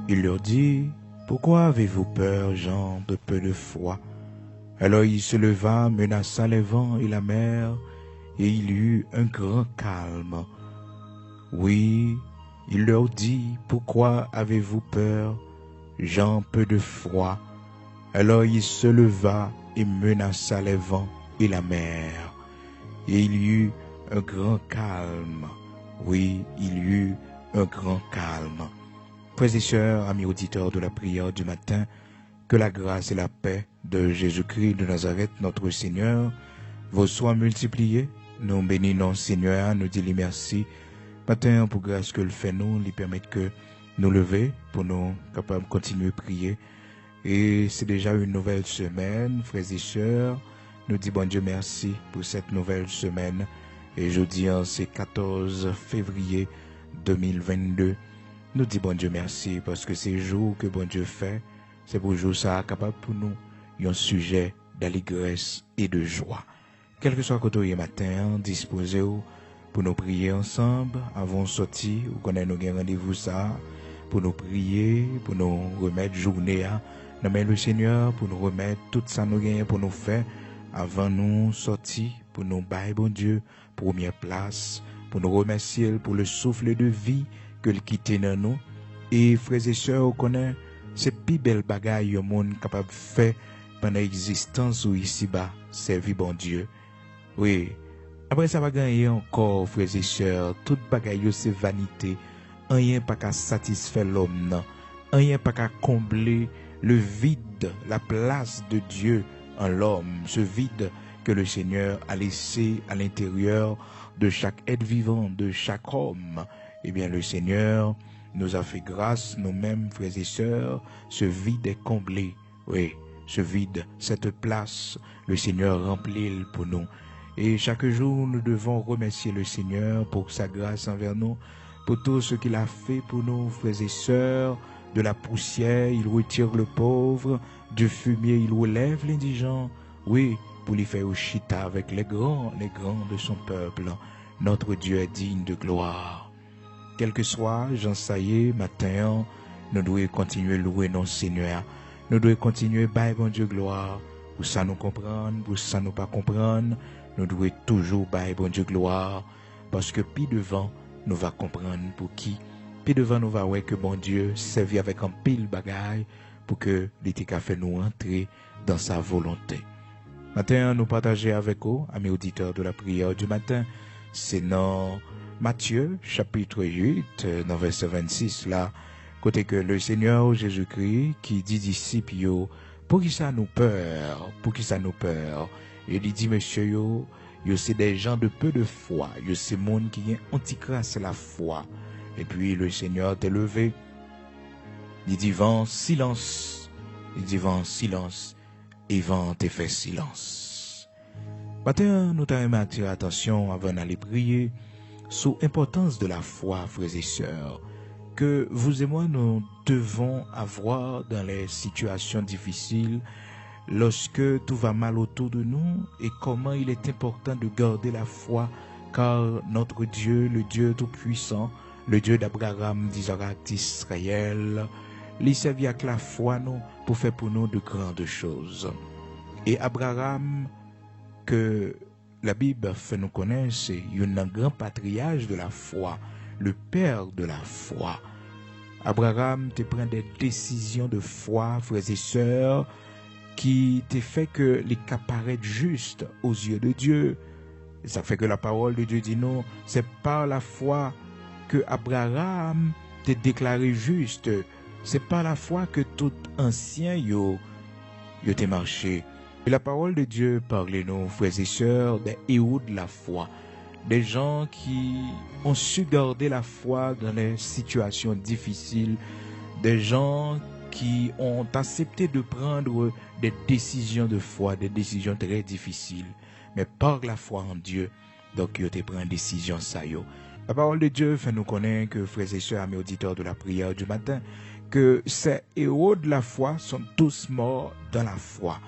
Il leur dit, « Pourquoi avez-vous peur, gens de peu de foi ?» Alors il se leva, menaça les vents et la mer, et il y eut un grand calme. Oui, il leur dit, « Pourquoi avez-vous peur, gens peu de foi ?» Alors il se leva et menaça les vents et la mer, et il y eut un grand calme. Oui, il y eut un grand calme. Frères et sœurs, amis auditeurs de la prière du matin, que la grâce et la paix de Jésus-Christ de Nazareth, notre Seigneur, vous soient multipliées. Nous bénissons Seigneur, nous disons merci. Matin, pour grâce que le fait nous, lui permettre que nous lever, pour nous capables de continuer à prier. Et c'est déjà une nouvelle semaine, frères et sœurs. Nous disons bon Dieu merci pour cette nouvelle semaine. Et jeudi, c'est 14 février 2022. Nous disons bon Dieu merci parce que ces jours que bon Dieu fait, c'est pour jour ça capable pour nous un sujet d'allégresse et de joie. Quel que soit côté matin, disposez-vous pour nous prier ensemble avant de sortir, ou qu'on ait nos rendez-vous ça, pour nous prier, pour nous remettre journée à nous le Seigneur, pour nous remettre tout ça nous gagne pour nous faire avant nous sortir, pour nous bailler bon Dieu, première place, pour nous remercier pour le souffle de vie que le quitte dans nous. Et frères et sœurs, on connaît c'est plus belle bagaille au monde capable de faire pendant l'existence ou ici-bas, servir bon Dieu. Oui. Après ça va gagner encore, frères et sœurs, toute bagaille c'est vanité. Rien pas qu'à satisfaire l'homme, non. Rien pas qu'à combler le vide, la place de Dieu en l'homme, ce vide que le Seigneur a laissé à l'intérieur de chaque être vivant, de chaque homme. Eh bien, le Seigneur nous a fait grâce, nous-mêmes, frères et sœurs, ce vide est comblé. Oui, ce vide, cette place, le Seigneur remplit pour nous. Et chaque jour, nous devons remercier le Seigneur pour sa grâce envers nous, pour tout ce qu'il a fait pour nous, frères et sœurs. De la poussière, il retire le pauvre, du fumier, il relève l'indigent. Oui, pour lui faire au chita avec les grands de son peuple. Notre Dieu est digne de gloire. Quel que soit, Jean Saillé, matin, nous devons continuer à louer notre Seigneur. Nous devons continuer à bailler bon Dieu gloire. Pour ça nous comprendre, pour ça nous pas comprendre, nous devons toujours bailler bon Dieu gloire. Parce que puis devant, nous va comprendre pour qui. Puis devant, nous va voir que bon Dieu servit avec un pile bagaille pour que l'éthique a fait nous entrer dans sa volonté. Matin, nous partager avec vous, amis auditeurs de la prière du matin, c'est dans Matthieu, chapitre 8, dans verset 26, là, côté que le Seigneur Jésus-Christ, qui dit disciples, pour qui ça nous peur, il dit, monsieur, yo, c'est des gens de peu de foi, c'est monde qui est anti-grâce la foi. Et puis le Seigneur t'est levé, il dit, vent, silence, et vent t'est fait silence. Matin, nous t'avons attiré attention avant d'aller prier, sur l'importance de la foi, frères et sœurs, que vous et moi nous devons avoir dans les situations difficiles, lorsque tout va mal autour de nous, et comment il est important de garder la foi, car notre Dieu, le Dieu Tout-Puissant, le Dieu d'Abraham, d'Isaac, d'Israël, il servit avec la foi nous pour faire pour nous de grandes choses. Et Abraham, que la Bible fait nous connaître, c'est un grand patriarche de la foi, le père de la foi. Abraham te prend des décisions de foi, frères et sœurs, qui te fait que les cas paraissent justes aux yeux de Dieu. Et ça fait que la parole de Dieu dit non, c'est par la foi que Abraham te déclaré juste. C'est par la foi que tout ancien yo te marché. Et la parole de Dieu parle nous, frères et sœurs, des héros de la foi, des gens qui ont su garder la foi dans les situations difficiles, des gens qui ont accepté de prendre des décisions de foi, des décisions très difficiles, mais par la foi en Dieu, donc ils te prennent une décision ça yo. La parole de Dieu fait nous connaître que, frères et sœurs, amis auditeurs de la prière du matin, que ces héros de la foi sont tous morts dans la foi.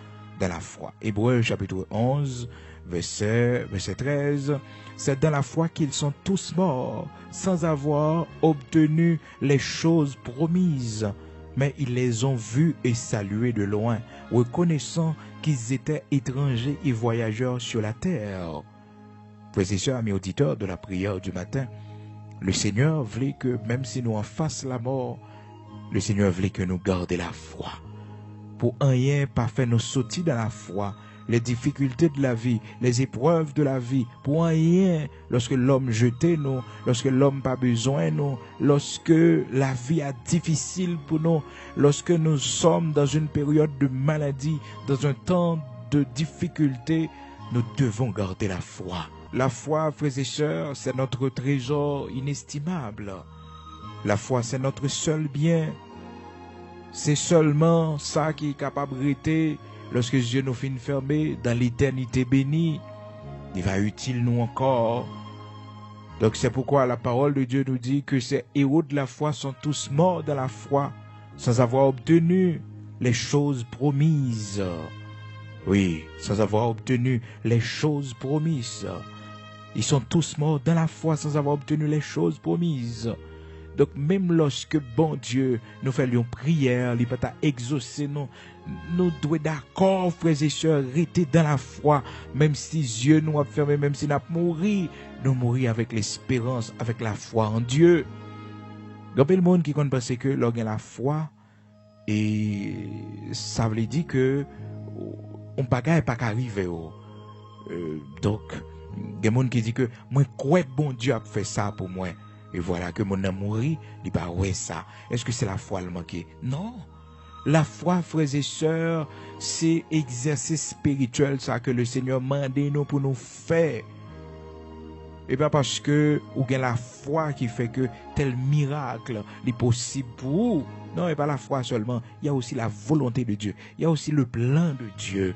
Hébreux chapitre 11, verset 13, c'est dans la foi qu'ils sont tous morts, sans avoir obtenu les choses promises. mais ils les ont vus et salués de loin, reconnaissant qu'ils étaient étrangers et voyageurs sur la terre. Frères et sœurs, amis auditeurs de la prière du matin, le Seigneur voulait que, même si nous en fasse la mort, le Seigneur voulait que nous gardions la foi. Pour rien pas faire nous sauter dans la foi, les difficultés de la vie, les épreuves de la vie, pour rien, lorsque l'homme jeté nous, lorsque l'homme pas besoin nous, lorsque la vie est difficile pour nous, lorsque nous sommes dans une période de maladie, dans un temps de difficulté, nous devons garder la foi. La foi, frères et sœurs, c'est notre trésor inestimable. La foi, c'est notre seul bien. C'est seulement ça qui est capable de rester lorsque Dieu nous finit fermer dans l'éternité bénie. Il va utile nous encore. Donc c'est pourquoi la parole de Dieu nous dit que ces héros de la foi sont tous morts dans la foi sans avoir obtenu les choses promises. Oui, sans avoir obtenu les choses promises. Ils sont tous morts dans la foi sans avoir obtenu les choses promises. Donc même lorsque bon Dieu nous fait une prière, il va exaucer nous devons d'accord, frères et sœurs, rester dans la foi, même si Dieu nous a fermé, même si nous avons mouru, nous mourir avec l'espérance, avec la foi en Dieu. Il y a le monde qui pense que lorsqu'on a la foi, et ça veut dire que on ne peut pas arriver. Donc, il y a des gens qui disent que moi, quoi bon Dieu a fait ça pour moi? Et voilà que mon amour, il dit pas ouais ça. Est-ce que c'est la foi le manquer? Non. La foi, frères et sœurs, c'est exercice spirituel ça que le Seigneur m'a demandé nous pour nous faire. Et pas parce que ou bien la foi qui fait que tel miracle est possible pour vous. Non, et pas la foi seulement. Il y a aussi la volonté de Dieu. Il y a aussi le plan de Dieu.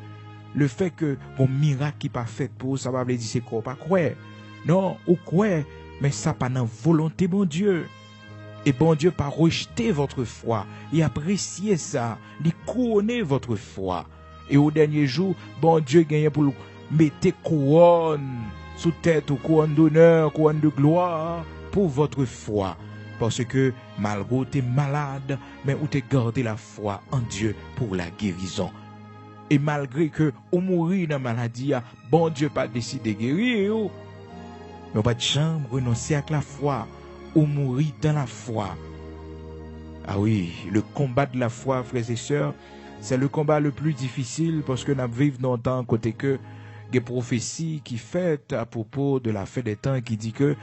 Le fait que mon miracle qui pas fait pour vous, ça va vous dire c'est quoi pas quoi. Non, ou quoi, mais ça pas dans volonté bon Dieu. Et bon Dieu pas rejeter votre foi, il apprécier ça, il couronner votre foi. Et au dernier jour, bon Dieu gagne pour mettre couronne sous tête ou couronne d'honneur, couronne de gloire pour votre foi. Parce que malgré tu es malade, mais ou t'es gardé la foi en Dieu pour la guérison. Et malgré que ou mourir dans la maladie, bon Dieu pas décidé de guérir. Mais pas de chambre renoncer à la foi ou mourir dans la foi. Ah oui, le combat de la foi, frères et sœurs, c'est le combat le plus difficile parce que nous vivons dans un temps côté que des prophéties qui faites à propos de la fin des temps qui dit que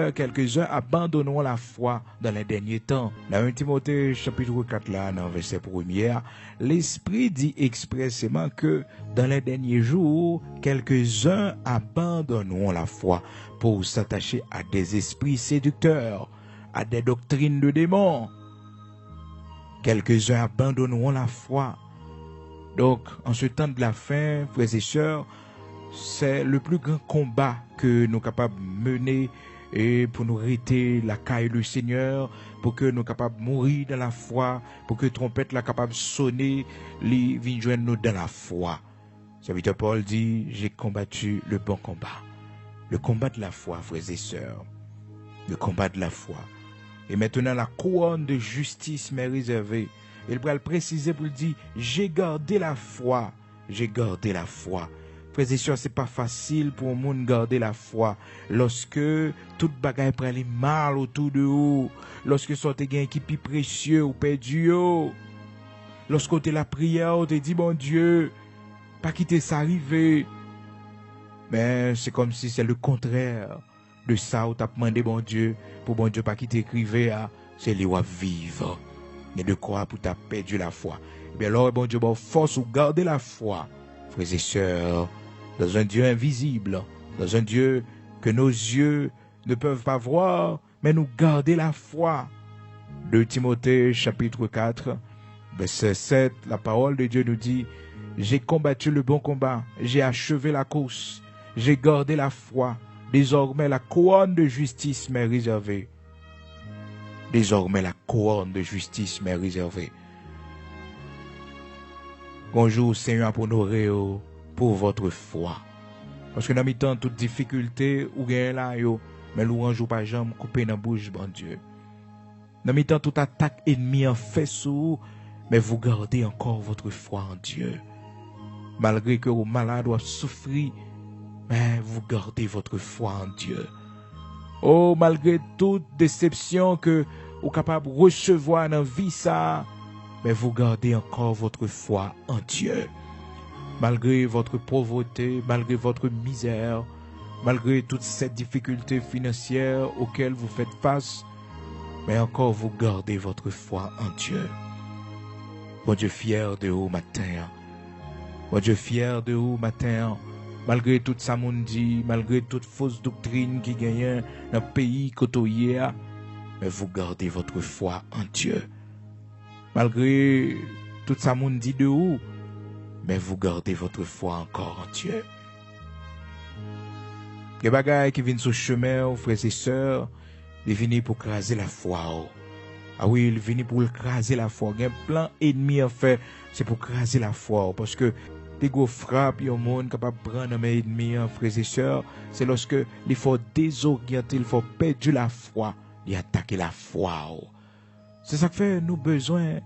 quelques-uns abandonneront la foi dans les derniers temps. Dans 1 Timothée chapitre 4 là, dans verset 1er, l'Esprit dit expressément que dans les derniers jours, quelques-uns abandonneront la foi pour s'attacher à des esprits séducteurs, à des doctrines de démons. Quelques-uns abandonneront la foi. Donc, en ce temps de la fin, frères et sœurs, c'est le plus grand combat que nous sommes capables de mener et pour nous rester la caille du Seigneur, pour que nous sommes capables de mourir dans la foi, pour que trompette la capable de sonner, les vignes joindre nous dans la foi. Serviteur Paul dit, j'ai combattu le bon combat. Le combat de la foi, frères et sœurs. Le combat de la foi. Et maintenant, la couronne de justice m'est réservée. Il va le préciser pour le dire, j'ai gardé la foi. J'ai gardé la foi. Frères et sœurs, c'est pas facile pour le monde garder la foi. Lorsque toute bagaille prend les mal autour de vous. Lorsque sortez gain qui plus précieux ou perdu. Lorsque tu la prière, tu dit, bon Dieu, pas quitter ça arriver. Mais c'est comme si c'est le contraire de ça où tu as demandé bon Dieu, pour bon Dieu pas quitter écriver, c'est les vivre. Et de quoi pour t'as perdu la foi. Et bien alors, bon Dieu, bon force ou garder la foi, frères et sœurs, dans un Dieu invisible, dans un Dieu que nos yeux ne peuvent pas voir, mais nous garder la foi. 2 Timothée chapitre 4, verset 7, la parole de Dieu nous dit, j'ai combattu le bon combat, j'ai achevé la course, j'ai gardé la foi, désormais la couronne de justice m'est réservée. Désormais la couronne de justice m'est réservée. Bonjour Seigneur pour nous pour votre foi. Parce que dans mes temps, toute difficulté, ou gain là, mais louange ou pas jamais coupé dans la bouche, bon Dieu. Dans mi-temps, toute attaque ennemie en fait sur vous, mais vous gardez encore votre foi en Dieu. Malgré que vos malades doivent souffrir, mais vous gardez votre foi en Dieu. Oh, malgré toute déception que vous êtes capable de recevoir dans la vie, ça, mais vous gardez encore votre foi en Dieu. Malgré votre pauvreté, malgré votre misère, malgré toutes ces difficultés financières auxquelles vous faites face, mais encore vous gardez votre foi en Dieu. Bon Dieu fier de vous matin. Bon Dieu fier de vous matin. Malgré tout ça moun dit, malgré toute fausse doctrine qui gagne dans le pays côtoyé, mais vous gardez votre foi en Dieu. Malgré tout ça moun dit de vous, mais vous gardez votre foi encore en Dieu. Les bagailles qui viennent sur le chemin, frères et sœurs, ils viennent pour craser la foi. Ah oui, ils viennent pour craser la foi. Il y a un plan ennemi en fait, c'est pour craser la foi. Parce que des gros frappes, il y a un monde capable de prendre mes ennemis, frères et sœurs, c'est lorsque il faut désorienter, il faut perdre la foi, il attaquer la foi. C'est ça que fait nous besoin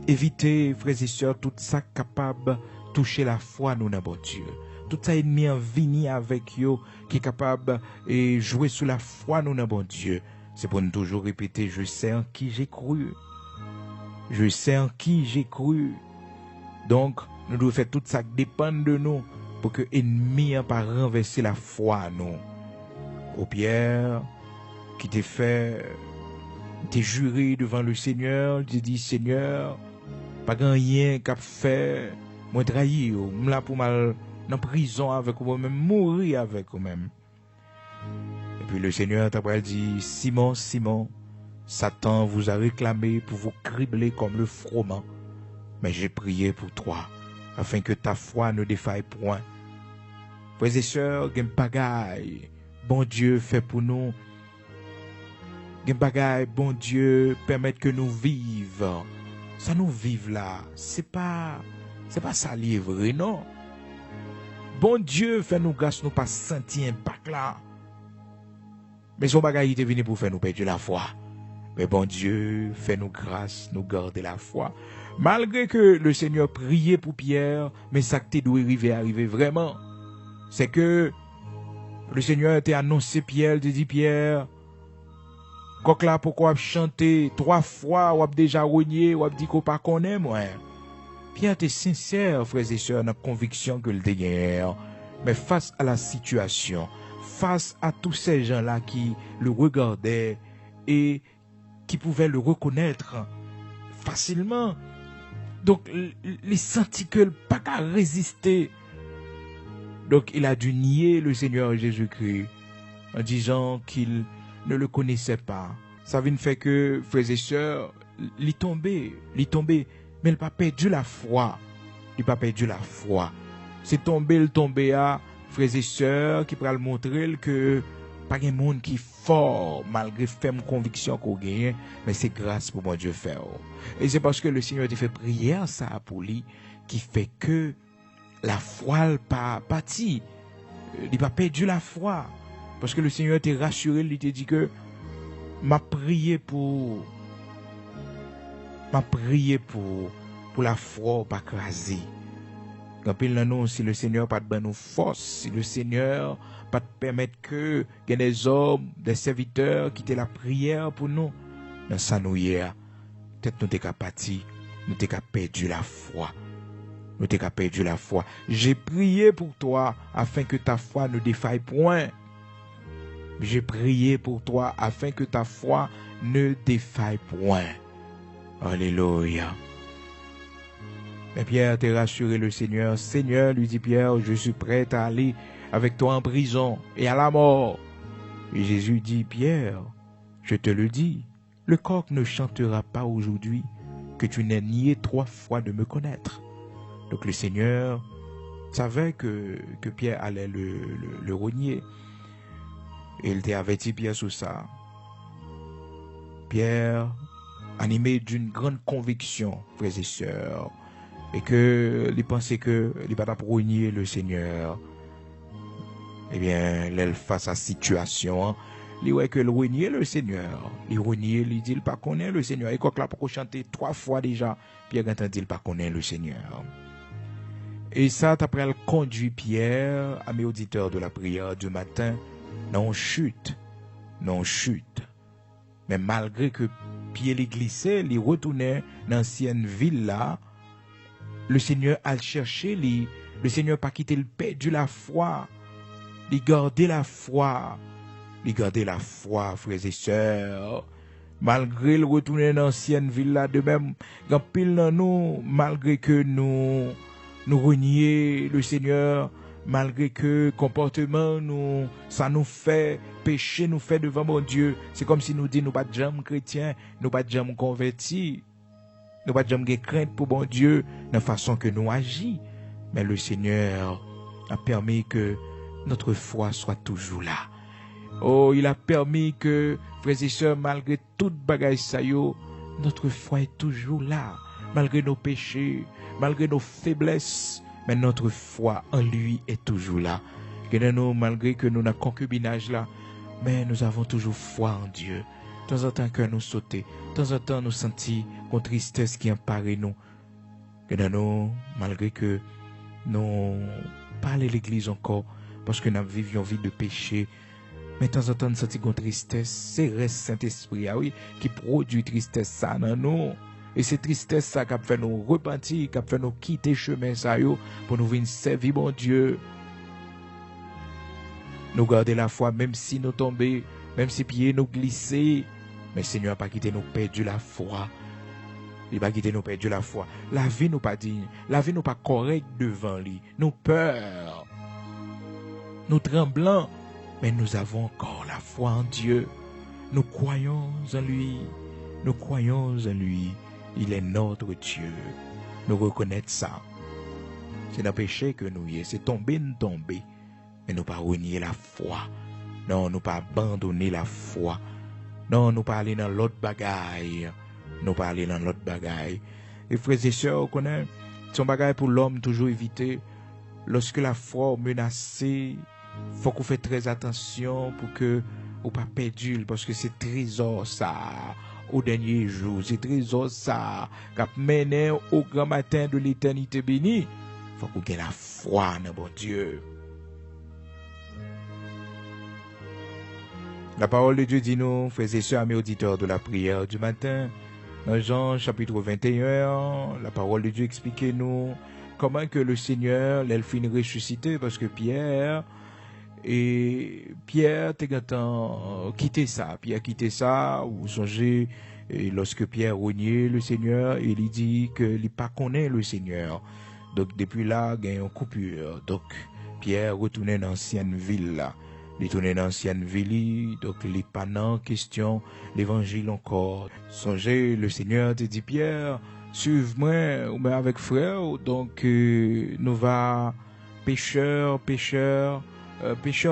éviter, frères et sœurs, tout ça capable de toucher la foi nous dans bon Dieu. Tout ça ennemi en vini avec yo qui est capable de jouer sous la foi nous dans bon Dieu. C'est pour nous toujours répéter, je sais en qui j'ai cru. Je sais en qui j'ai cru. Donc, nous devons faire tout ça qui dépend de nous pour que l'ennemi n'ait pas renversé la foi nous. Au Pierre, qui t'est fait, t'es juré devant le Seigneur, tu dit Seigneur, pas rien qu'a fait, moi trahi, moi là pour mal dans prison avec vous même mourir avec vous même. Et puis le Seigneur t'a dit Simon, Simon, Satan vous a réclamé pour vous cribler comme le froment, mais j'ai prié pour toi afin que ta foi ne défaille point. Frères et sœurs, gen bagay, bon Dieu fait pour nous. Gen bagay, bon Dieu permet que nous vivions. Ça nous vive là, c'est pas ça livre, non. Bon Dieu fait nous grâce, nous pas sentir impact là. Mais son bagay il est venu pour faire nous perdre la foi. Mais bon Dieu fait nous grâce, nous garder la foi. Malgré que le Seigneur priait pour Pierre, mais ça qui doit arriver vraiment, c'est que le Seigneur t'a annoncé Pierre, te dit Pierre, quand là pourquoi chanter 3 fois, ou déjà renié, ou dit qu'on pas connaît moi. Pierre était sincère, frères et sœurs, dans la conviction que le gagné. Mais face à la situation, face à tous ces gens-là qui le regardaient et qui pouvaient le reconnaître facilement, donc il sentit que pas qu'à résister. Donc il a dû nier le Seigneur Jésus-Christ en disant qu'il ne le connaissait pas. Ça vient faire que, frères et sœurs, il tombé, mais il n'a pas perdu la foi. Il n'a pas perdu la foi. C'est tombé à frères et sœurs qui pourra le montrer que pas de monde qui est fort malgré ferme conviction qu'on gagne, mais c'est grâce pour mon Dieu faire. Et c'est parce que le Seigneur a fait prière ça pour lui qui fait que la foi n'a pas bâti. Il n'a pas perdu la foi. Parce que le Seigneur t'a rassuré, il t'a dit que m'a prié pour la foi pas craser. Quand il nous si le Seigneur pas de nous force, si le Seigneur pas te permettre que y ait des hommes, des serviteurs qui étaient la prière pour nous, dans ça nous hier, peut-être nous t'es capati, nous t'es perdu la foi. Nous t'es perdu la foi. J'ai prié pour toi afin que ta foi ne défaille point. J'ai prié pour toi afin que ta foi ne défaille point. Alléluia. Mais Pierre t'a rassuré le Seigneur. Seigneur, lui dit Pierre, je suis prêt à aller avec toi en prison et à la mort. Et Jésus dit, Pierre, je te le dis, le coq ne chantera pas aujourd'hui que tu n'aies nié 3 fois de me connaître. Donc le Seigneur savait que Pierre allait le renier. Et il t'a averti Pierre sur ça. Pierre, animé d'une grande conviction, frères et sœurs, et que il pensait que il va pas renier le Seigneur. Eh bien, elle face à la situation, il ouais que le renier le Seigneur. Il renier, il dit, il pas connaît le Seigneur. Et quand là, pour chanter 3 fois déjà, Pierre entend dit, il pas connaît le Seigneur. Et ça, après, elle conduit Pierre à mes auditeurs de la prière du matin, non chute. Mais malgré que Pierre les glissait, il retournait dans l'ancienne ville là, le Seigneur a cherché, le Seigneur pas quitté le perdu la foi, il gardait la foi, frères et sœurs. Malgré le retourner dans l'ancienne ville là, de même, quand pile dans nous, malgré que nous renier le Seigneur, malgré que comportement nous, ça nous fait pécher, nous fait devant mon Dieu. C'est comme si nous dit nous pas de jamais chrétiens, nous pas de jamais convertis, nous pas de jamais crainte pour bon Dieu, dans la façon que nous agissons. Mais le Seigneur a permis que notre foi soit toujours là. Oh, il a permis que, frères et sœurs, malgré toute bagaille ça yo, notre foi est toujours là. Malgré nos péchés, malgré nos faiblesses, mais notre foi en lui est toujours là. Que nous, malgré que nous n'avons concubinage là, mais nous avons toujours foi en Dieu. De temps en temps, que nous sauter, de temps en temps, nous sentir une tristesse qui empare nous. Que nous, malgré que nous parlons l'église encore, parce que nous vivions vie de péché, mais de temps en temps, nous sentons une tristesse, c'est le Saint-Esprit, ah oui, qui produit tristesse ça dans nous. Et c'est tristesse ça qui a fait nous repentir, qui a fait nous quitter le chemin ça yo, pour nous venir servir bon Dieu. Nous garder la foi, même si nous tombons, même si pieds nous glisser, mais le Seigneur n'a pas quitté nous perdu la foi. Il n'a pas quitté nous perdu la foi. La vie nous pas digne, la vie nous pas correcte devant lui. Nous peur, nous tremblons, mais nous avons encore la foi en Dieu. Nous croyons en lui. Nous croyons en lui. Il est notre Dieu. Nous reconnaissons ça. C'est dans le péché que nous y est. C'est tomber, nous tomber. Mais nous pas renier la foi. Non, nous pas abandonner la foi. Non, nous pas aller dans l'autre bagaille. Nous pas aller dans l'autre bagaille. Et frères et sœurs, on connaît, son bagaille pour l'homme toujours éviter. Lorsque la foi est menacée, faut qu'on fait très attention pour que ou pas perdu, parce que c'est trésor ça. Au dernier jour, c'est trésor ça qui a mené au grand matin de l'éternité bénie. Faut qu'on ait la foi dans bon Dieu. La parole de Dieu dit nous, frères et sœurs, amis auditeurs de la prière du matin, dans Jean chapitre 21, la parole de Dieu explique nous comment que le Seigneur l'a fini ressuscité, parce que Pierre t'es quitté ça. Pierre quitté ça, vous songez, et lorsque Pierre reniait le Seigneur, il dit que il pas connaît le Seigneur. Donc depuis là, il y a une coupure. Donc Pierre retournait dans l'ancienne ville là. Il tournait dans l'ancienne ville, donc il n'est pas en question l'évangile encore. Songez, le Seigneur te dit Pierre, suive-moi, ou bien avec frère, donc nous va pêcheurs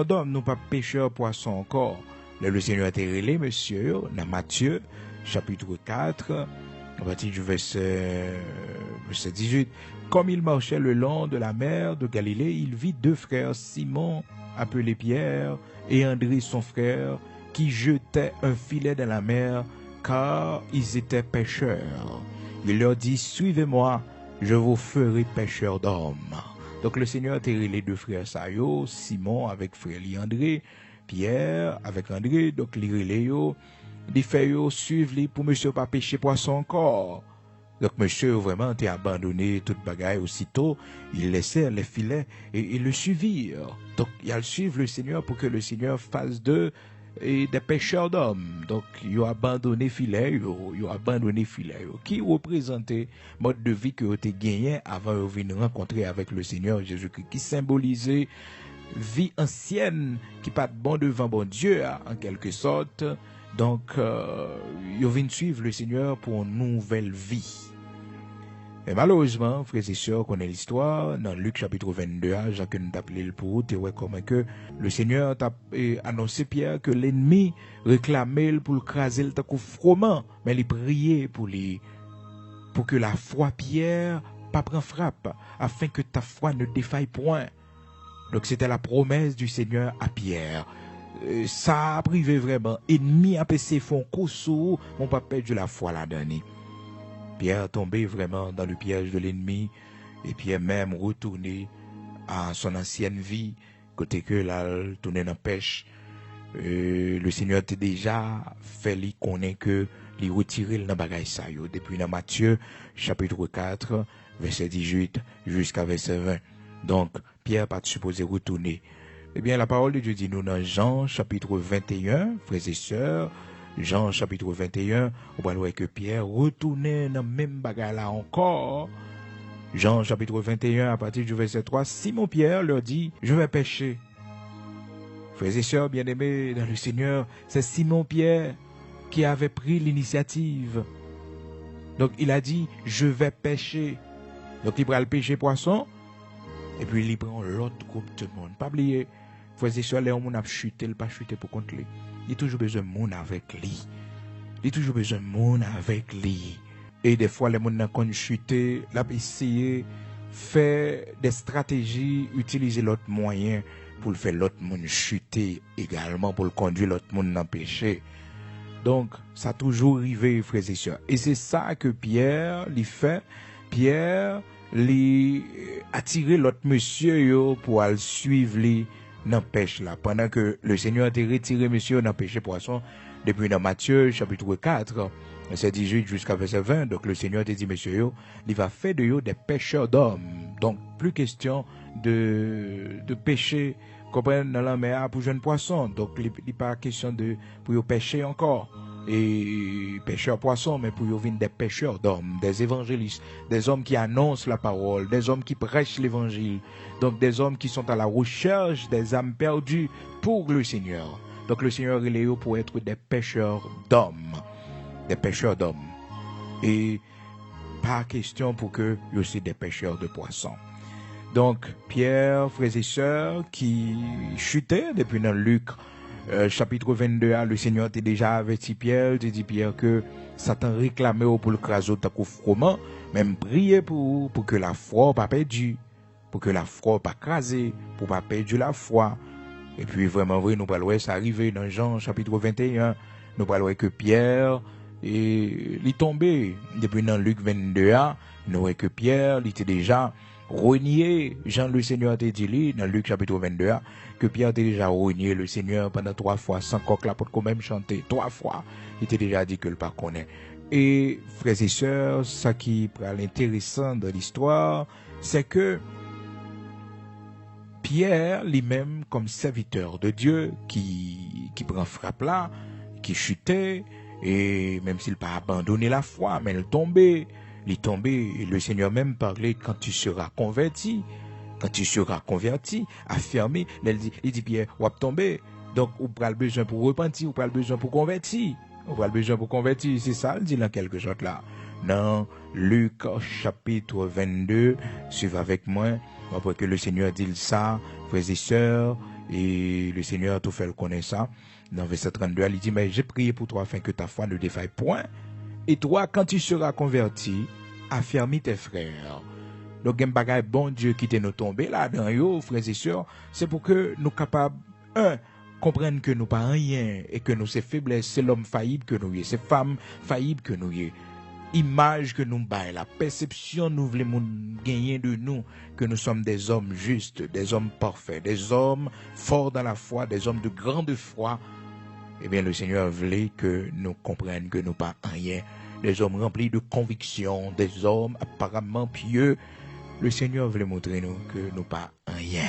d'hommes, nous pas pêcheurs poissons encore. Là, le Seigneur a été relé, monsieur, dans Matthieu, chapitre 4, à partir du verset 18. Comme il marchait le long de la mer de Galilée, il vit 2 frères, Simon, appelé Pierre, et André, son frère, qui jetaient un filet dans la mer, car ils étaient pêcheurs. Il leur dit, suivez-moi, je vous ferai pêcheurs d'hommes. Donc le Seigneur a tiré les 2 frères Sayo, Simon avec frère André, Pierre avec André, donc les Léo, les fait suivre les pour monsieur pas pêcher poisson encore. Donc monsieur vraiment t'est abandonné toute bagaille aussitôt, il laissait les filets et il le suivirent. Donc il a le suivre le Seigneur pour que le Seigneur fasse d'eux et des pêcheurs d'hommes. Donc il a abandonné filet, qui représentait mode de vie que tu gagné avant de venir rencontrer avec le Seigneur Jésus-Christ, qui symbolisait vie ancienne qui pas bon devant bon Dieu en quelque sorte. Donc ils viennent suivre le Seigneur pour une nouvelle vie. Mais malheureusement, frères et sœurs, connaît l'histoire, dans Luc chapitre 22, Jean que nous appelons pour tu vois comment que le Seigneur t'a annoncé Pierre que l'ennemi réclamait pour le craser le coup froment, mais il priait pour que la foi Pierre pas prenne frappe, afin que ta foi ne défaille point. Donc c'était la promesse du Seigneur à Pierre. ça a privé vraiment. Ennemi a passé fond cousou, on pas perdu la foi là-dedans. Pierre tombé vraiment dans le piège de l'ennemi et Pierre même retourné à son ancienne vie, côté que là, tourné dans pêche. Le Seigneur t'a déjà fait lui connaître que lui retirer dans bagage ça yo depuis dans Matthieu chapitre 4 verset 18 jusqu'à verset 20. Donc Pierre pas supposé retourner. Eh bien la parole de Dieu dit nous dans Jean chapitre 21, frères et sœurs, Jean chapitre 21, on va voir que Pierre retournait dans même bagage là encore. Jean chapitre 21 à partir du verset 3, Simon Pierre leur dit, je vais pêcher. Frères et sœurs bien-aimés dans le Seigneur, c'est Simon Pierre qui avait pris l'initiative. Donc il a dit, je vais pêcher. Donc il prend le pêcher poisson, et puis il prend l'autre groupe de monde. Pas oublier, frères et sœurs, les gens ont chuté, il pas chuté pour contre lui. Il a toujours besoin de monde avec lui. Il a toujours besoin de monde avec lui. Et des fois, les gens ont chuté, ils ont essayé faire des stratégies, utiliser l'autre moyen pour le faire l'autre monde chuter également, pour le conduire l'autre monde dans le péché. Donc, ça a toujours arrivé, frères et sœurs. Et c'est ça que Pierre lui fait. Pierre lui attirer l'autre monsieur yo pour aller suivre lui dans pêche là. Pendant que le Seigneur a retiré monsieur dans pêcher poisson depuis dans Matthieu chapitre 4, verset 18 jusqu'à verset 20. Donc le Seigneur a dit monsieur yo, il va faire de yo des pêcheurs d'hommes. Donc plus question de pêcher comprendre dans la mer pour jeune poisson. Donc il n'est pas question de pour pêcher encore et pêcheurs poissons, mais pour venir des pêcheurs d'hommes, des évangélistes, des hommes qui annoncent la parole, des hommes qui prêchent l'évangile, donc des hommes qui sont à la recherche des âmes perdues pour le Seigneur. Donc le Seigneur il est là pour être des pêcheurs d'hommes, et pas question pour que il y ait aussi des pêcheurs de poissons. Donc Pierre, frères et sœurs, qui chutait depuis dans Luc chapitre 22, le Seigneur t'a déjà averti Pierre, te dit Pierre que Satan réclamait pour le craser ta froment, même prier pour que la foi pas perdue, pour que la foi pas crasée, pour pas perdre la foi. Et puis vraiment vrai, nous parlons ça arrivé dans Jean chapitre 21, nous parlons que Pierre il est tombé depuis dans Luc 22, nous voyons que Pierre il était déjà renié, Jean le Seigneur t'a dit dans Luc chapitre 22 que Pierre était déjà renié le Seigneur pendant 3 fois sans coq la porte quand même chanter 3 fois, il était déjà dit que le pas connaît. Et frères et sœurs, ça qui est intéressant dans l'histoire, c'est que Pierre lui-même comme serviteur de Dieu qui prend frappe là, qui chutait et même s'il pas abandonné la foi, mais il tombait, et le Seigneur même parlait quand tu seras converti, affirmé, il dit Pierre, ou tomber. Donc ou pas le besoin pour repentir, ou pas le besoin pour convertir. C'est ça, il dit dans quelque chose là. Dans Luc chapitre 22, suivez avec moi, après que le Seigneur dit ça, frères et sœurs, et le Seigneur a tout fait le connaître ça. Dans verset 32, il dit, mais j'ai prié pour toi afin que ta foi ne défaille point. Et toi, quand tu seras converti, affermis tes frères. Donc, un bagage bon Dieu qui t'est nous tombé là, dans yo, frères et sœurs, c'est pour que nous capables, comprendre que nous pas rien, et que nous c'est faiblesse, c'est l'homme faillible que nous y, c'est femme faillible que nous y. Image que nous baillons, la perception nous voulons gagner de nous, que nous sommes des hommes justes, des hommes parfaits, des hommes forts dans la foi, des hommes de grande foi. Eh bien, le Seigneur voulait que nous comprenions que nous pas rien, des hommes remplis de conviction, des hommes apparemment pieux. Le Seigneur voulait montrer nous que nous pas rien.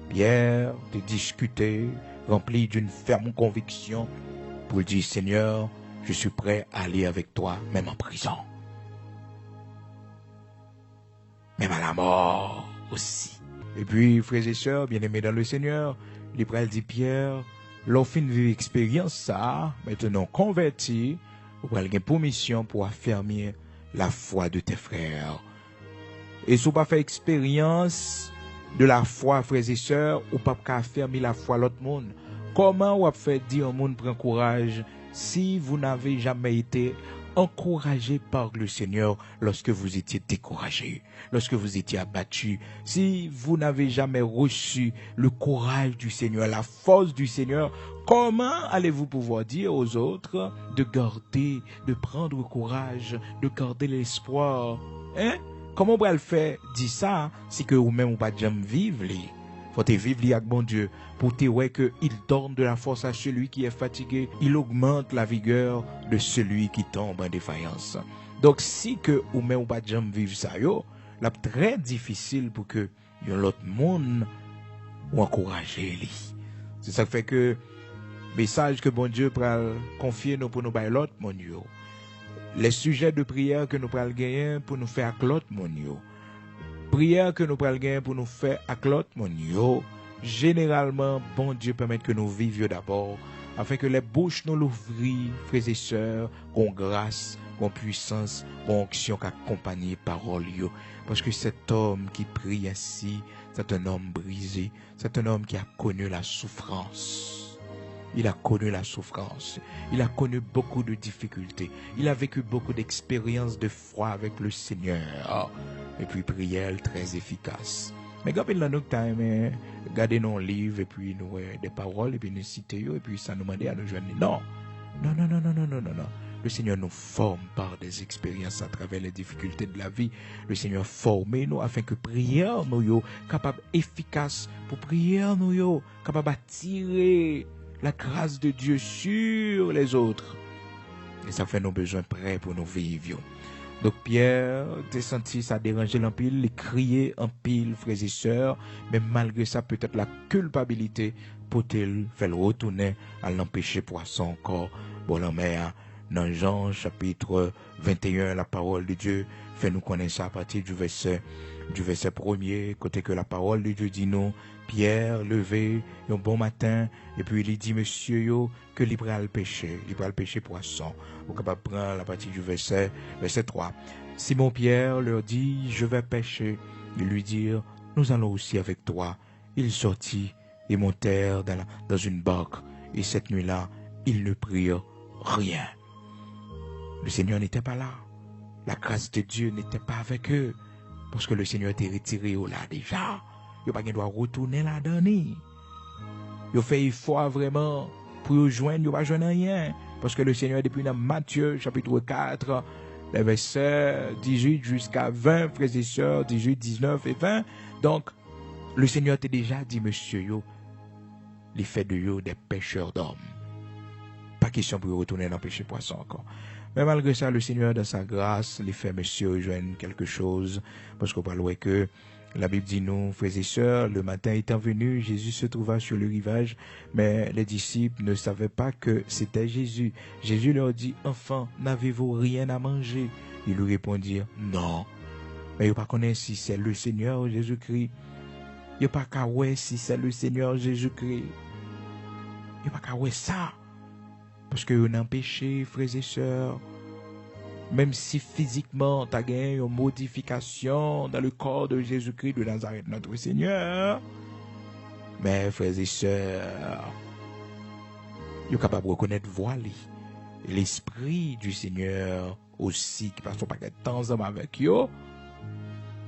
Pierre de discuter, rempli d'une ferme conviction, pour dire Seigneur, je suis prêt à aller avec toi, même en prison. Même à la mort aussi. Et puis, frères et sœurs, bien-aimés dans le Seigneur, l'Hébreu dit Pierre, l'offre une vive expérience, ça, maintenant converti, vous avez une permission pour affermir la foi de tes frères. Et si vous pas fait expérience de la foi, frères et sœurs, ou pas affermir la foi de l'autre monde, comment vous fait dire au monde prend courage si vous n'avez jamais été encouragé par le Seigneur lorsque vous étiez découragé, lorsque vous étiez abattu. Si vous n'avez jamais reçu le courage du Seigneur, la force du Seigneur, comment allez-vous pouvoir dire aux autres de garder, de prendre courage, de garder l'espoir? Hein? Comment on va le faire? Dis ça, si que vous-même ou pas jamais vivre, faut te vivre avec bon Dieu pour te voir que il donne de la force à celui qui est fatigué, il augmente la vigueur de celui qui tombe en défaillance. Donc si que ou même ou pas jamais vivre ça yo, là très difficile pour que yon l'autre monde ou encourager lui. C'est ça qui fait que message que bon Dieu pral confier nous pour nous bailler l'autre monde yo. Les sujets de prière que nous pral gagner pour nous faire avec l'autre monde yo. Prière que nous pral gagner pour nous faire avec l'autre monde yo. Généralement, bon Dieu permet que nous vivions d'abord, afin que les bouches nous l'ouvrent, frères et sœurs, qu'on grâce, qu'on puissance, qu'on onction qu'accompagne parole yo. Parce que cet homme qui prie ainsi, c'est un homme brisé, c'est un homme qui a connu la souffrance. Il a connu la souffrance. Il a connu beaucoup de difficultés. Il a vécu beaucoup d'expériences de foi avec le Seigneur. Et puis, prière très efficace. Mais quand il a nous garder nos livres et puis nous des paroles et puis nous citer et puis ça nous demande à nous joindre. Non. Non, non, non, non, non, non, non, non. Le Seigneur nous forme par des expériences à travers les difficultés de la vie. Le Seigneur forme nous afin que prière nous yo capable efficace pour prière nous yo capable attirer la grâce de Dieu sur les autres. Et ça fait nos besoins prêts pour nous vivre. Donc Pierre, t'es senti ça déranger l'empile, il criait en pile, frères et sœurs, mais malgré ça, peut-être la culpabilité peut-elle faire retourner à l'empêcher poisson encore. Bon, la mer, dans Jean chapitre 21, la parole de Dieu fait nous connaître ça à partir du verset 1er, côté que la parole de Dieu dit nous, Pierre levé un bon matin, et puis il dit, monsieur yo, que libre à le péché poisson. Vous capable prendre la partie du verset 3. Simon Pierre leur dit, je vais pêcher. Ils lui dirent, nous allons aussi avec toi. Ils sortit et montèrent dans une barque, et cette nuit-là, ils ne prirent rien. Le Seigneur n'était pas là. La grâce de Dieu n'était pas avec eux. Parce que le Seigneur était retiré là déjà. Il n'y a pas doit retourner là-dedans. Il fait effort vraiment pour joindre, il n'y a pas joindre rien. Parce que le Seigneur, depuis dans Matthieu, chapitre 4, les versets 18 jusqu'à 20, frères et sœurs, 18, 19 et 20. Donc, le Seigneur t'a déjà dit, monsieur, yo, les fait de yo des pêcheurs d'hommes. Pas question pour retourner dans le péché poisson encore. Mais malgré ça, le Seigneur, dans sa grâce, les fait, monsieur, joindre quelque chose. Parce qu'on parle que la Bible dit nous, frères et sœurs, le matin étant venu, Jésus se trouva sur le rivage, mais les disciples ne savaient pas que c'était Jésus. Jésus leur dit, enfants, n'avez-vous rien à manger? Ils lui répondirent, non. Mais ils ne connaissent pas si c'est le Seigneur Jésus-Christ. Ils ne pas qu'à ouais si c'est le Seigneur Jésus-Christ. Ils ne pas qu'à ouais ça. Parce que vous empêché, frères et sœurs, même si physiquement tu as gagné une modification dans le corps de Jésus-Christ de Nazareth, notre Seigneur, mais frères et sœurs, vous êtes capable de reconnaître voile. L'Esprit du Seigneur aussi, qui passe pas de temps ensemble avec vous.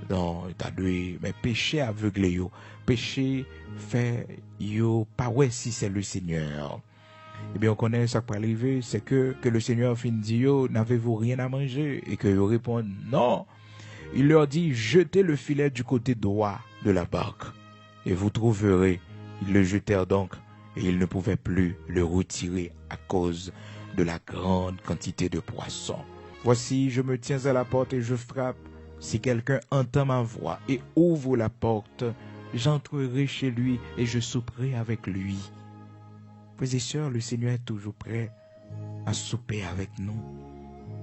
Donc, tu as dû, mais péché aveuglé, yo. Péché fait, yo, pas ouais si c'est le Seigneur. Eh bien, on connaît ça qui peut arriver, c'est que le Seigneur fin dit, yo, n'avez-vous rien à manger? Et que ils répondent, non. Il leur dit, jetez le filet du côté droit de la barque, et vous trouverez. Ils le jetèrent donc, et ils ne pouvaient plus le retirer à cause de la grande quantité de poissons. Voici, je me tiens à la porte et je frappe. Si quelqu'un entend ma voix et ouvre la porte, j'entrerai chez lui et je souperai avec lui. Frères et sœurs, le Seigneur est toujours prêt à souper avec nous.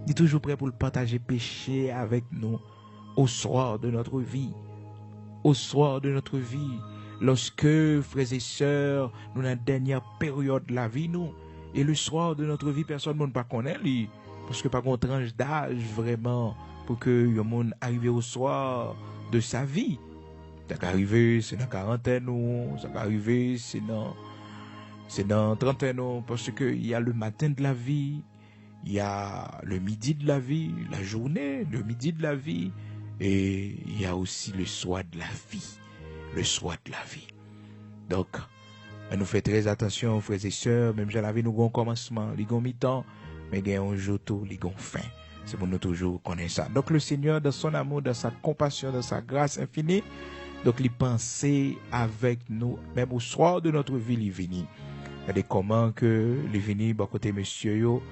Il est toujours prêt pour le partager péché avec nous au soir de notre vie. Au soir de notre vie, lorsque, frères et sœurs, nous dans la dernière période de la vie, nous, et le soir de notre vie, personne ne pas connaît lui, parce que pas qu'on tranche d'âge vraiment pour que le monde arrive au soir de sa vie. Ça peut arriver, c'est dans la quarantaine ou ça peut arriver, c'est dans trentaine, parce qu'il y a le matin de la vie, il y a le midi de la vie, la journée, le midi de la vie, et il y a aussi le soir de la vie. Le soir de la vie. Donc, on nous fait très attention, frères et sœurs, même si la vie nous a un commencement, nous avons mi-temps, mais il y a un jour tout, nous avons fin. C'est pour nous toujours connaître ça. Donc, le Seigneur, dans son amour, dans sa compassion, dans sa grâce infinie, donc, il pensait avec nous, même au soir de notre vie, il vient. Regardez comment que il vient, bon côté monsieur yo,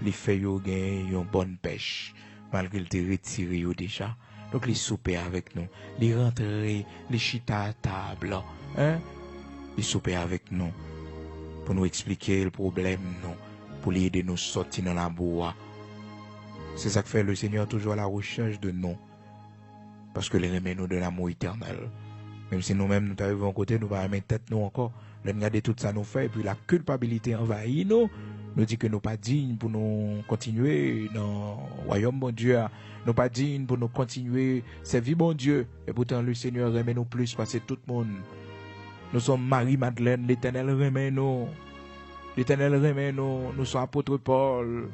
il fait yo gagner une bonne pêche, malgré qu'il était retiré yo déjà. Donc, il souper avec nous, il rentre, il chita à table, hein? Il souper avec nous, pour nous expliquer le problème, non, pour l'aider nous sortir dans la bois. C'est ça que fait le Seigneur toujours à la recherche de nous, parce que les remet nous de l'amour éternel. Même si nous-mêmes nous arrivons à côté, nous va mettre tête nous encore, nous regarder tout ça nous fait, et puis la culpabilité envahit nous, nous dit que nous pas dignes pour nous continuer dans le royaume bon Dieu, nous pas dignes pour nous continuer servir bon Dieu, et pourtant le Seigneur remet nous plus parce que tout le monde. Nous sommes Marie-Madeleine, l'Éternel remet nous. L'Éternel remet nous. Nous sommes apôtres Paul,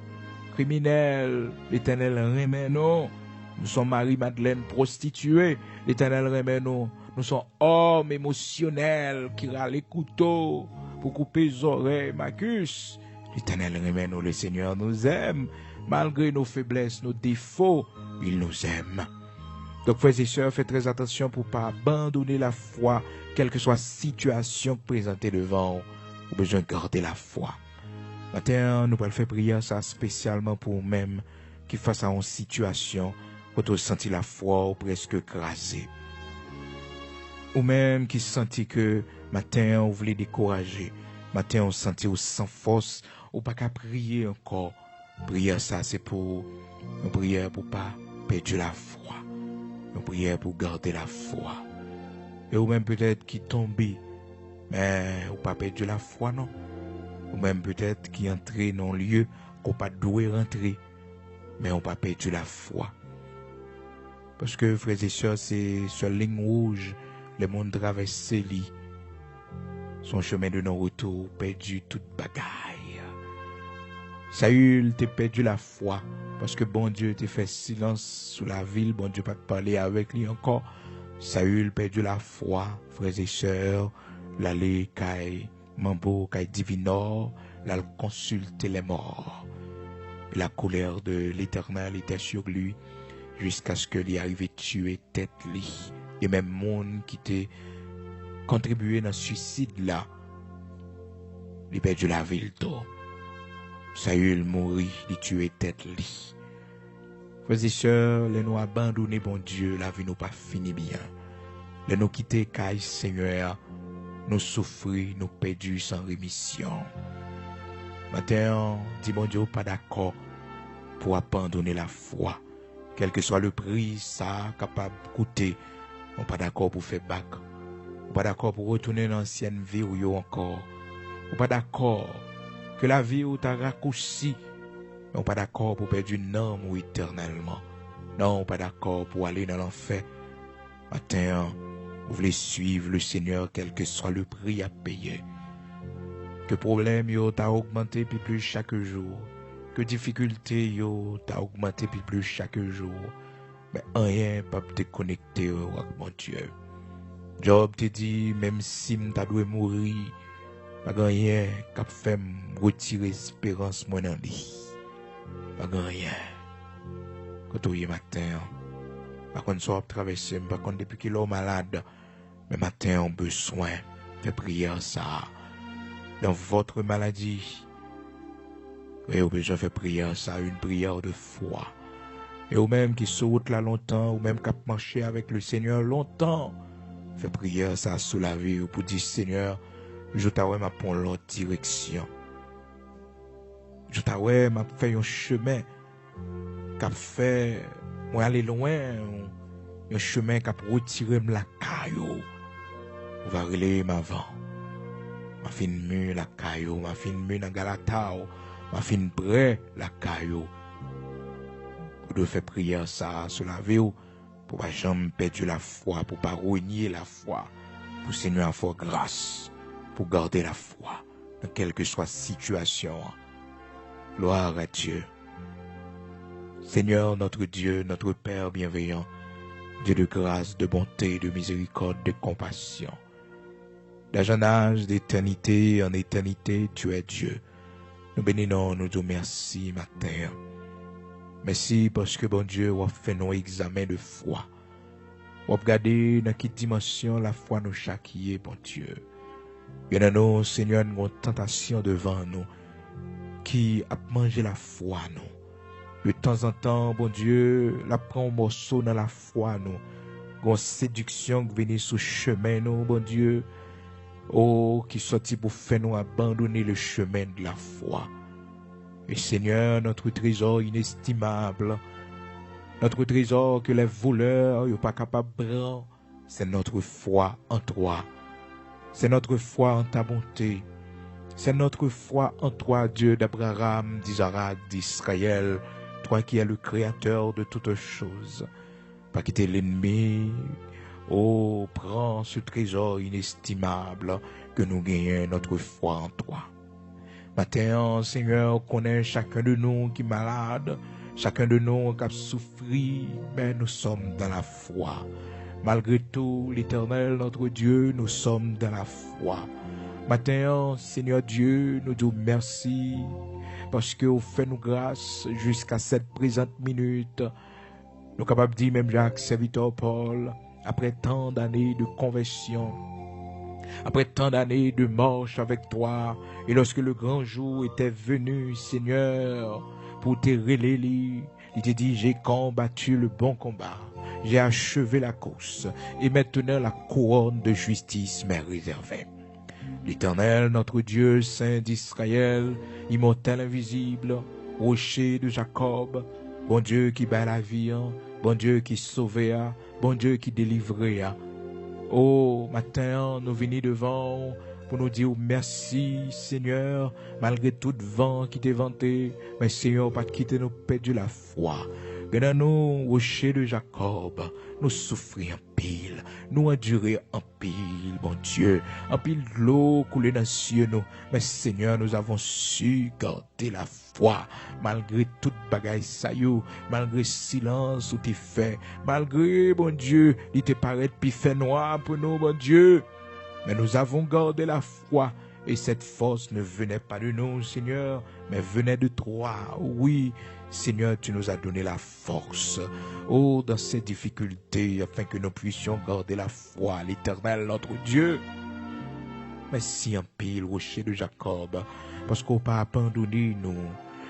criminels, l'Éternel remet nous. Nous sommes Marie-Madeleine, prostituées, l'Éternel remet nous. Nous sommes hommes émotionnels qui râlent les couteaux pour couper les oreilles, Marcus. L'Éternel remet nous. Le Seigneur nous aime. Malgré nos faiblesses, nos défauts, il nous aime. Donc, frères et sœurs, faites très attention pour ne pas abandonner la foi, quelle que soit la situation présentée devant vous. Vous avez besoin de garder la foi. Maintenant, nous allons faire prier ça spécialement pour vous-même qui face à une situation où vous sentez la foi ou presque écrasée. Ou même qui sentez que matin, vous voulez décourager. Matin, vous sentez sans force ou pas qu'à prier encore. Prière ça, c'est pour une prière pour ne pas perdre la foi. Une prière pour garder la foi. Et ou même peut-être qui tombe, mais ou pas perdu la foi, non. Ou même peut-être qui entre dans un lieu qu'on pas doué rentrer, mais on pas perdu la foi. Parce que, frères et sœurs, c'est sur la ligne rouge, le monde traverse lui. Son chemin de non-retour, perdu toute bagaille. Saül t'a perdu la foi. Parce que bon Dieu t'a fait silence sous la ville, bon Dieu pas te parler avec lui encore. Saül perdu la foi, frères et sœurs, l'aller caille Mambo, caille Divinor, la consulter les morts. La colère de l'Éternel était sur lui, jusqu'à ce que lui arrive tuer tête lui. Et même monde qui t'a contribué dans ce suicide là, il perdu la ville d'eau. Saül mourit, il tuer tête lui. Frères et sœurs, les nous abandonner, bon Dieu, la vie nous pas fini bien. Les nous quitter, caille Seigneur, nous souffrir, nous perdus sans rémission. Maintenant, dis bon Dieu, pas d'accord pour abandonner la foi. Quel que soit le prix, ça capable de coûter, on pas d'accord pour faire bac. On pas d'accord pour retourner dans l'ancienne vie ou yo encore. On pas d'accord que la vie ou t'a raccourci. On pas d'accord pour perdre une âme ou éternellement. Non, pas d'accord pour aller dans l'enfer. Maintenant, vous voulez suivre le Seigneur quel que soit le prix à payer. Que problème yo t'a augmenté puis plus chaque jour. Que difficulté yo t'a augmenté puis plus chaque jour. Mais rien pas te connecter au mon Dieu. Job te dit même si m'ta doué mourir, pas rien cap fait retirer espérance moi dans lui. Pas rien. Quand tu es matin, pas qu'on soit traversé, pas qu'on depuis qu'il est malade, mais matin on besoin de prière ça. Dans votre maladie, et au besoin de faire prière ça, une prière de foi. Et ou même qui saute là longtemps, ou même qui a marché avec le Seigneur longtemps, fait prière ça sous la vie, ou pour dire Seigneur, je t'avoue ma pour l'autre direction. Je t'avoue m'a fait un chemin qui a fait moi aller loin, un chemin qui a retiré la caillou. On va relayer ma vent. Ma fin mu la caillou, ma fin mu dans Galatao, ma fin près la caillou. Pour de faire prière ça sur la vie pour pas jamais perdre la foi, pour pas renier la foi, pour Seigneur avoir grâce, pour garder la foi dans quelle que soit situation. Gloire à Dieu. Seigneur, notre Dieu, notre Père bienveillant, Dieu de grâce, de bonté, de miséricorde, de compassion. D'âge en âge, d'éternité en éternité, tu es Dieu. Nous bénissons, nous disons merci matin. Merci parce que, bon Dieu, on fait nos examens de foi. On regarder dans quelle dimension la foi nous chaque bon Dieu. Bien nous, Seigneur, nous avons une tentation devant nous qui a mangé la foi, nous. De temps en temps, bon Dieu, la prend un morceau dans la foi, nous. Une séduction qui vient sur le chemin, nous, bon Dieu. Oh, qui sortit pour faire nous abandonner le chemin de la foi. Et Seigneur, notre trésor inestimable, notre trésor que les voleurs ne sont pas capables de prendre, c'est notre foi en toi. C'est notre foi en ta bonté. C'est notre foi en toi, Dieu d'Abraham, d'Isaac, d'Israël, toi qui es le créateur de toutes choses. Pas quitter l'ennemi. Oh, prends ce trésor inestimable que nous gagnons notre foi en toi. Matin, Seigneur, connaît chacun de nous qui est malade, chacun de nous qui a souffert, mais nous sommes dans la foi. Malgré tout, l'Éternel, notre Dieu, nous sommes dans la foi. Matin, Seigneur Dieu, nous disons merci parce que vous faites nous grâce jusqu'à cette présente minute. Nous sommes capables de dire, même Jacques, serviteur Paul, après tant d'années de conversion, après tant d'années de marche avec toi, et lorsque le grand jour était venu, Seigneur, pour te relayer, il te dit, j'ai combattu le bon combat, j'ai achevé la course, et maintenant la couronne de justice m'est réservée. L'Éternel, notre Dieu, Saint d'Israël, immortel invisible, rocher de Jacob, bon Dieu qui bat la vie, bon Dieu qui sauvait, bon Dieu qui délivrait. Oh, matin, nous venons devant pour nous dire merci, Seigneur, malgré tout vent qui t'est vanté, mais Seigneur, pas quitter nous perdre la foi. Dans nous, rocher de Jacob, nous souffrir en pile, nous endurer en pile, bon Dieu, en pile de l'eau coulée dans les cieux, nous. Mais Seigneur, nous avons su garder la foi, malgré toute bagaille saillou, malgré silence où tu fais, malgré, bon Dieu, il te paraît puis fait noir pour nous, bon Dieu. Mais nous avons gardé la foi. Et cette force ne venait pas de nous, Seigneur, mais venait de toi. Oui, Seigneur, tu nous as donné la force. Oh, dans ces difficultés, afin que nous puissions garder la foi à l'Éternel, notre Dieu. Merci en pile, rocher de Jacob, parce qu'on n'a pas abandonné nous.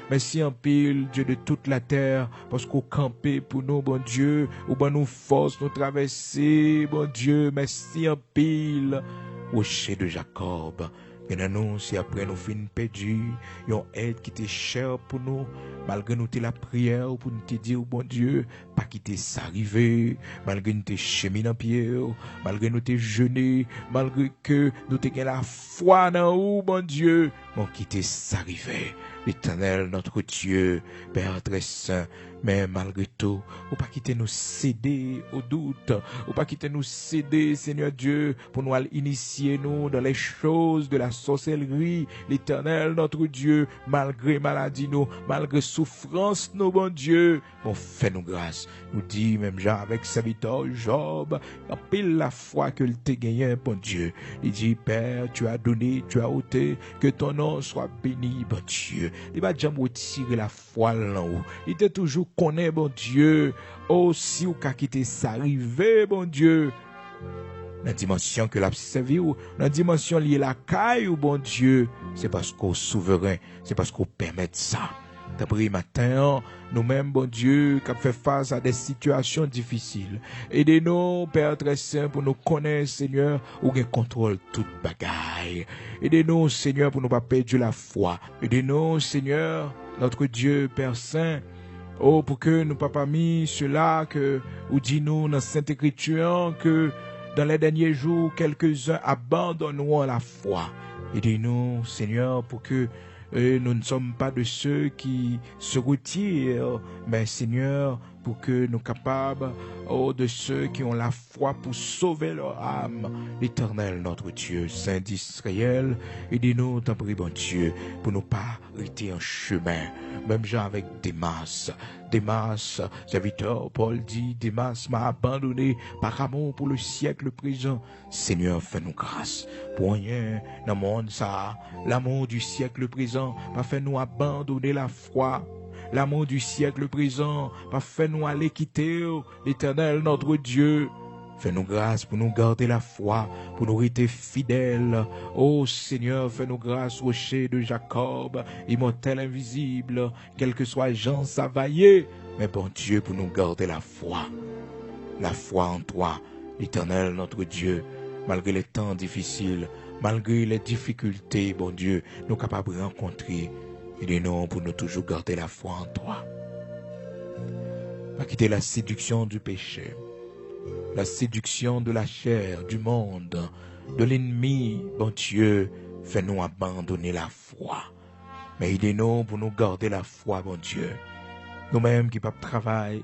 Merci en pile, Dieu de toute la terre, parce qu'on campé pour nous, bon Dieu, ou ben nous force, nous traverser, bon Dieu. Merci en pile, rocher de Jacob. Et nous, si après nous finissons perdus, il y a une aide qui était chère pour nous, malgré nous la prière pour nous te dire, bon Dieu, pas quitter ça arriver, malgré nous te chemin en pied, malgré nous te jeûner, malgré que nous te la foi dans nous, bon Dieu, bon quitter ça arriver. L'Éternel, notre Dieu, Père très saint, mais malgré tout, ou pas quitter nous céder au doute, ou pas quitter nous céder, Seigneur Dieu, pour nous initier nous dans les choses de la sorcellerie. L'Éternel, notre Dieu, malgré maladie nous, malgré souffrance nous, bon Dieu, bon fais-nous grâce. Nous dit même Jean avec serviteur Job, en pile la foi que t'a gagné, bon Dieu. Il dit, Père, tu as donné, tu as ôté, que ton nom soit béni, bon Dieu. Il va jamais retirer la foi là-haut. Il était toujours connaît, bon Dieu. Oh, si ou ka quitter ça arriver, bon Dieu. Dans la dimension que l'a servi ou dans la dimension liée la caille ou bon Dieu, c'est parce qu'on souverain, c'est parce qu'on permet ça. D'après matin, nous-mêmes, bon Dieu, qui fait face à des situations difficiles. Aidez-nous, Père très saint, pour nous connaître, Seigneur, ou qu'on contrôle toute bagaille. Aidez-nous, Seigneur, pour ne pas perdre la foi. Aidez-nous, Seigneur, notre Dieu, Père saint, oh, pour que nous pas mis cela que, ou dis-nous dans Sainte Écriture, que dans les derniers jours, quelques-uns abandonneront la foi. Aidez-nous, Seigneur, pour que nous ne sommes pas de ceux qui se retirent, mais Seigneur, pour que nous capables, oh, de ceux qui ont la foi pour sauver leur âme, l'Éternel, notre Dieu, Saint d'Israël, aidez-nous, t'en prie, bon Dieu, pour ne pas arrêter en chemin, même gens avec Démas, serviteur, Paul dit, Démas m'a abandonné par amour pour le siècle présent. Seigneur, fais-nous grâce, pour rien dans le monde ça, l'amour du siècle présent, pas fait-nous abandonner la foi. L'amour du siècle présent, pas fait-nous aller quitter l'Éternel, notre Dieu. Fais-nous grâce pour nous garder la foi, pour nous rester fidèles. Ô Seigneur, fais-nous grâce, rocher de Jacob, immortel invisible, quel que soit Jean Savaillé. Mais bon Dieu, pour nous garder la foi en toi, l'Éternel, notre Dieu, malgré les temps difficiles, malgré les difficultés, bon Dieu, nous capables de rencontrer. Aidez-nous pour nous toujours garder la foi en toi. Pas quitter la séduction du péché, la séduction de la chair, du monde, de l'ennemi. Bon Dieu, fais-nous abandonner la foi. Mais aidez-nous pour nous garder la foi, bon Dieu. Nous-mêmes qui pas travail,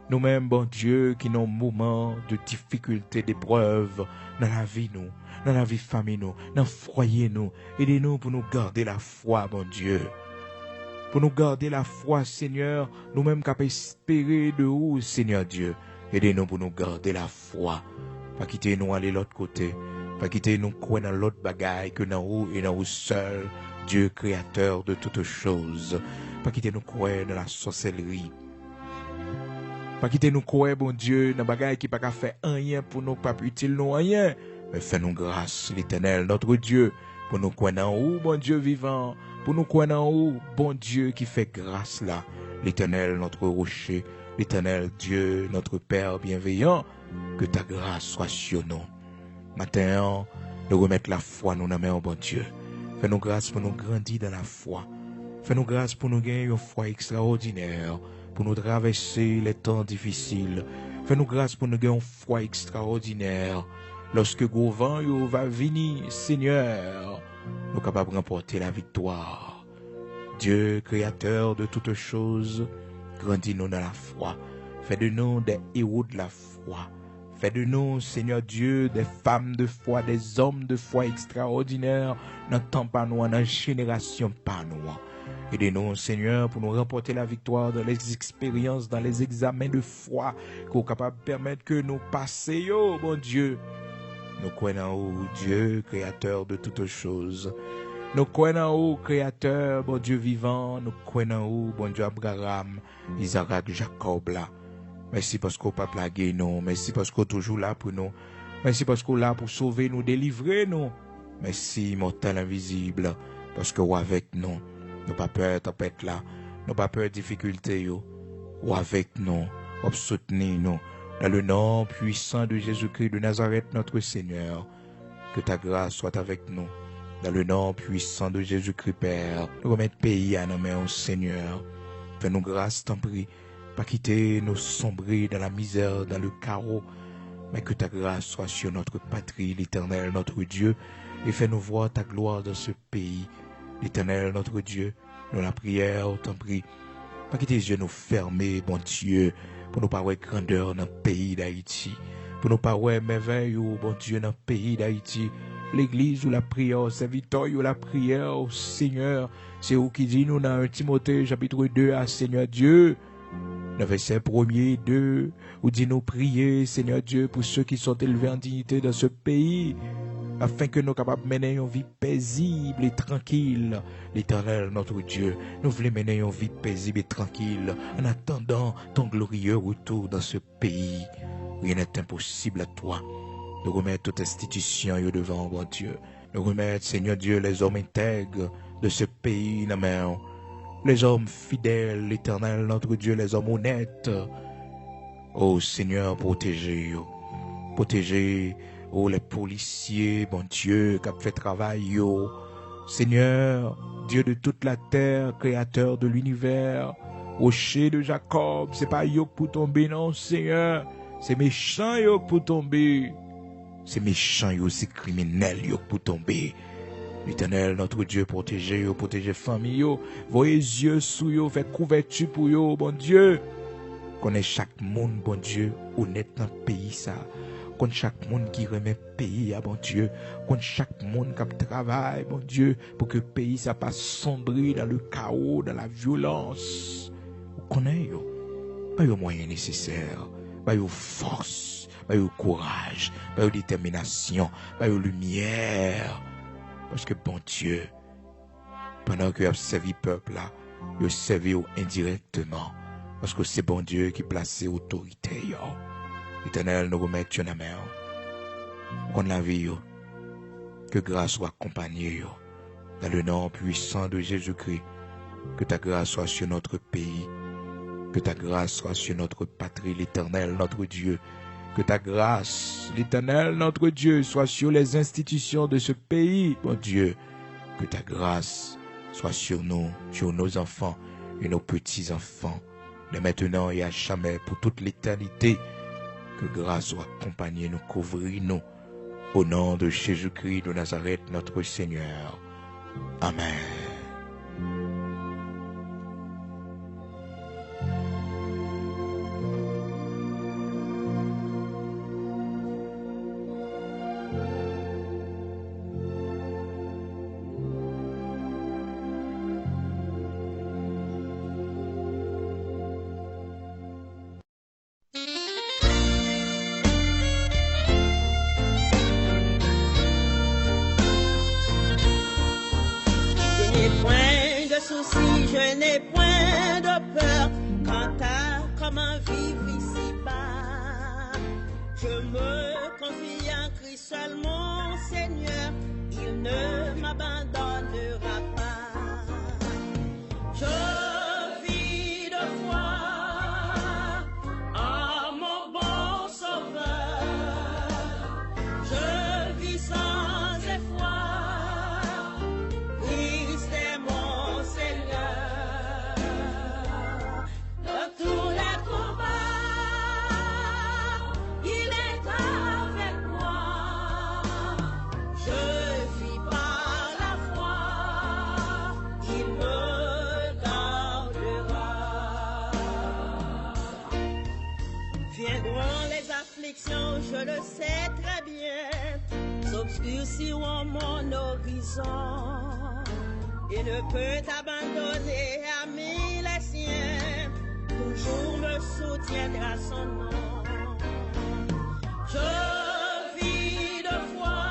nous-mêmes, bon Dieu, qui n'ont moments de difficulté, d'épreuve dans la vie, nous, dans la vie famille, nous, dans le foyer, nous. Aidez-nous pour nous garder la foi, bon Dieu. Pour nous garder la foi, Seigneur, nous-mêmes capables d'espérer de où, Seigneur Dieu. Aidez-nous pour nous garder la foi. Pas quitter nous aller de l'autre côté. Pas quitter nous croire dans l'autre bagaille que dans où et dans où seul, Dieu créateur de toutes choses. Pas quitter nous croire dans la sorcellerie. Pas quitter nous croire, bon Dieu, dans bagaille qui pas faire rien pour nous, pas utile nous rien. Mais fais-nous grâce, l'Éternel, notre Dieu, pour nous croire dans où, bon Dieu vivant. Pour nous croire en haut, bon Dieu qui fait grâce là, l'Éternel notre rocher, l'Éternel Dieu notre Père bienveillant, que ta grâce soit sur nous. Maintenant, nous remettre la foi nous dans main, bon Dieu. Fais-nous grâce pour nous grandir dans la foi. Fais-nous grâce pour nous gagner une foi extraordinaire, pour nous traverser les temps difficiles. Fais-nous grâce pour nous gagner une foi extraordinaire. Lorsque Gouvin va venir, Seigneur, nous capables de remporter la victoire. Dieu, créateur de toutes choses, grandis-nous dans la foi. Fais de nous des héros de la foi. Fais de nous, Seigneur Dieu, des femmes de foi, des hommes de foi extraordinaires, dans le temps pas nous, dans la génération pas nous. Aidez-nous, Seigneur, pour nous remporter la victoire dans les expériences, dans les examens de foi, qu'on est capable de permettre que nous passions, bon Dieu. Nous croyons au Dieu, créateur de toutes choses. Nous croyons au créateur, bon Dieu vivant. Nous croyons au bon Dieu Abraham, Isaac, Jacob là. Merci parce qu'on pas plagué nous. Merci parce qu'on est toujours là pour nous. Merci parce qu'on est là pour sauver nous, délivrer nous. Merci, mortel invisible, parce que vous avec nous. Nous pas peur tempête là. Nous pas peur difficulté yo. Ou avec nous, ou soutenir nous. Dans le nom puissant de Jésus-Christ de Nazareth, notre Seigneur, que ta grâce soit avec nous. Dans le nom puissant de Jésus-Christ, Père, nous remettons le pays à nos mains, Seigneur. Fais-nous grâce, t'en prie, pas quitter nous sombrer dans la misère, dans le chaos, mais que ta grâce soit sur notre patrie, l'Éternel, notre Dieu, et fais-nous voir ta gloire dans ce pays. L'Éternel, notre Dieu, nous la prière, t'en prie, pas quitter les yeux nous fermer, bon Dieu, pour nous pas voir grandeur dans le pays d'Haïti, pour nous pas voir merveille, bon Dieu, dans le pays d'Haïti. L'église ou la prière, serviteur ou la prière, oh Seigneur, c'est vous qui dit nous dans 1 Timothée chapitre 2 à Seigneur Dieu, le verset 1er 2, où dit nous prier, Seigneur Dieu, pour ceux qui sont élevés en dignité dans ce pays, afin que nous capables de mener une vie paisible et tranquille. L'Éternel, notre Dieu, nous voulons mener une vie paisible et tranquille en attendant ton glorieux retour dans ce pays. Rien n'est impossible à toi. Nous remettons toute institution devant, bon Dieu. Nous remettons, Seigneur Dieu, les hommes intègres de ce pays, dans main. Les hommes fidèles, l'Éternel, notre Dieu, les hommes honnêtes. Oh Seigneur, protégez. Protégez, oh les policiers, bon Dieu, qui ont fait travail. Seigneur, Dieu de toute la terre, créateur de l'univers, rocher de Jacob, c'est pas yo pour tomber, non, Seigneur. C'est méchant yo pour tomber. C'est méchant yo, c'est criminel yo pour tomber. L'Éternel, notre Dieu, protégez yo, protégez famille yo. Voyez yeux sous yo, fait couverture pour yo, bon Dieu. Connaît chaque monde, bon Dieu, honnête dans le pays ça. Connaît chaque monde qui remet pays à bon Dieu. Connaît chaque monde qui travaille, bon Dieu, pour que le pays ça pas sombrer dans le chaos, dans la violence. Connaît yo. Pas yo moyens nécessaires, pas yo force, pas yo courage, pas yo détermination, pas yo lumière. Parce que bon Dieu, pendant que vous servi le peuple là, vous servi indirectement. Parce que c'est bon Dieu qui place l'autorité. Éternel, nous remettons dans la main. Qu'on la vie, que grâce soit accompagnée. Dans le nom puissant de Jésus-Christ, que ta grâce soit sur notre pays. Que ta grâce soit sur notre patrie, l'Éternel, notre Dieu. Que ta grâce, l'Éternel, notre Dieu, soit sur les institutions de ce pays, mon Dieu. Que ta grâce soit sur nous, sur nos enfants et nos petits-enfants, de maintenant et à jamais, pour toute l'éternité. Que grâce soit accompagnée, nous couvrir, nous. Au nom de Jésus-Christ de Nazareth, notre Seigneur. Amen. Je n'ai point de peur quant à comment vivre ici-bas. Je me confie en Christ seul, mon Seigneur, il ne m'abandonnera pas. Je vis de foi en mon bon Sauveur. Je vis sans effroi. Christ est mon Seigneur. Dans tous les combats, il est avec moi. Je vis par la foi, il me gardera. Viendront les afflictions, je le sais très bien, s'obscurciront mon horizon. Il ne peut abandonner à mille les siens, toujours me soutiendra son nom. Je vis de foi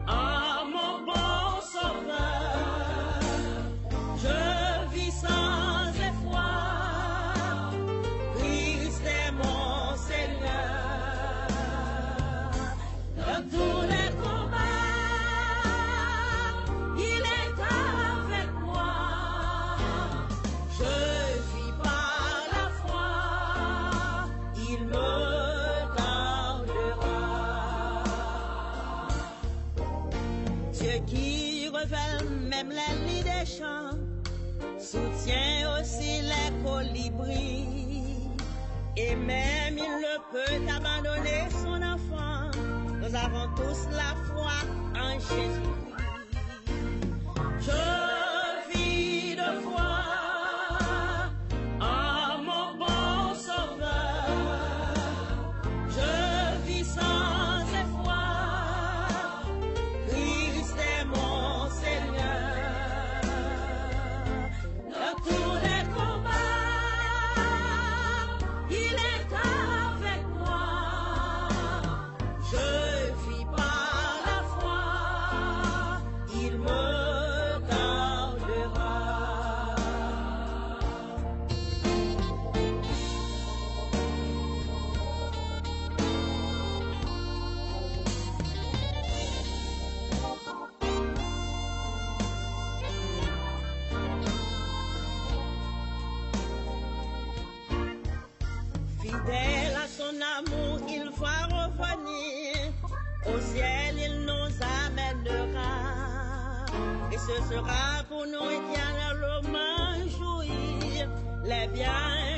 en mon bon Sauveur. Je vis sans effroi. Christ est mon Seigneur. Dans tous les combats, il est avec moi. Je vis par la foi, il me gardera. Dieu qui révèle même les lits des champs, soutient aussi les colibris. Et même il ne peut abandonner son enfant. Nous avons tous la foi en Jésus-Christ. Je vis de foi en mon bon Sauveur. Je vis sans effroi. Christ est mon Seigneur. Dans tous les combats, il est avec moi. Je vis par la foi, il me gardera. Fidèle à son amour, il va revenir. Au ciel, il nous amènera. Et ce sera pour nous éternellement jouir les biens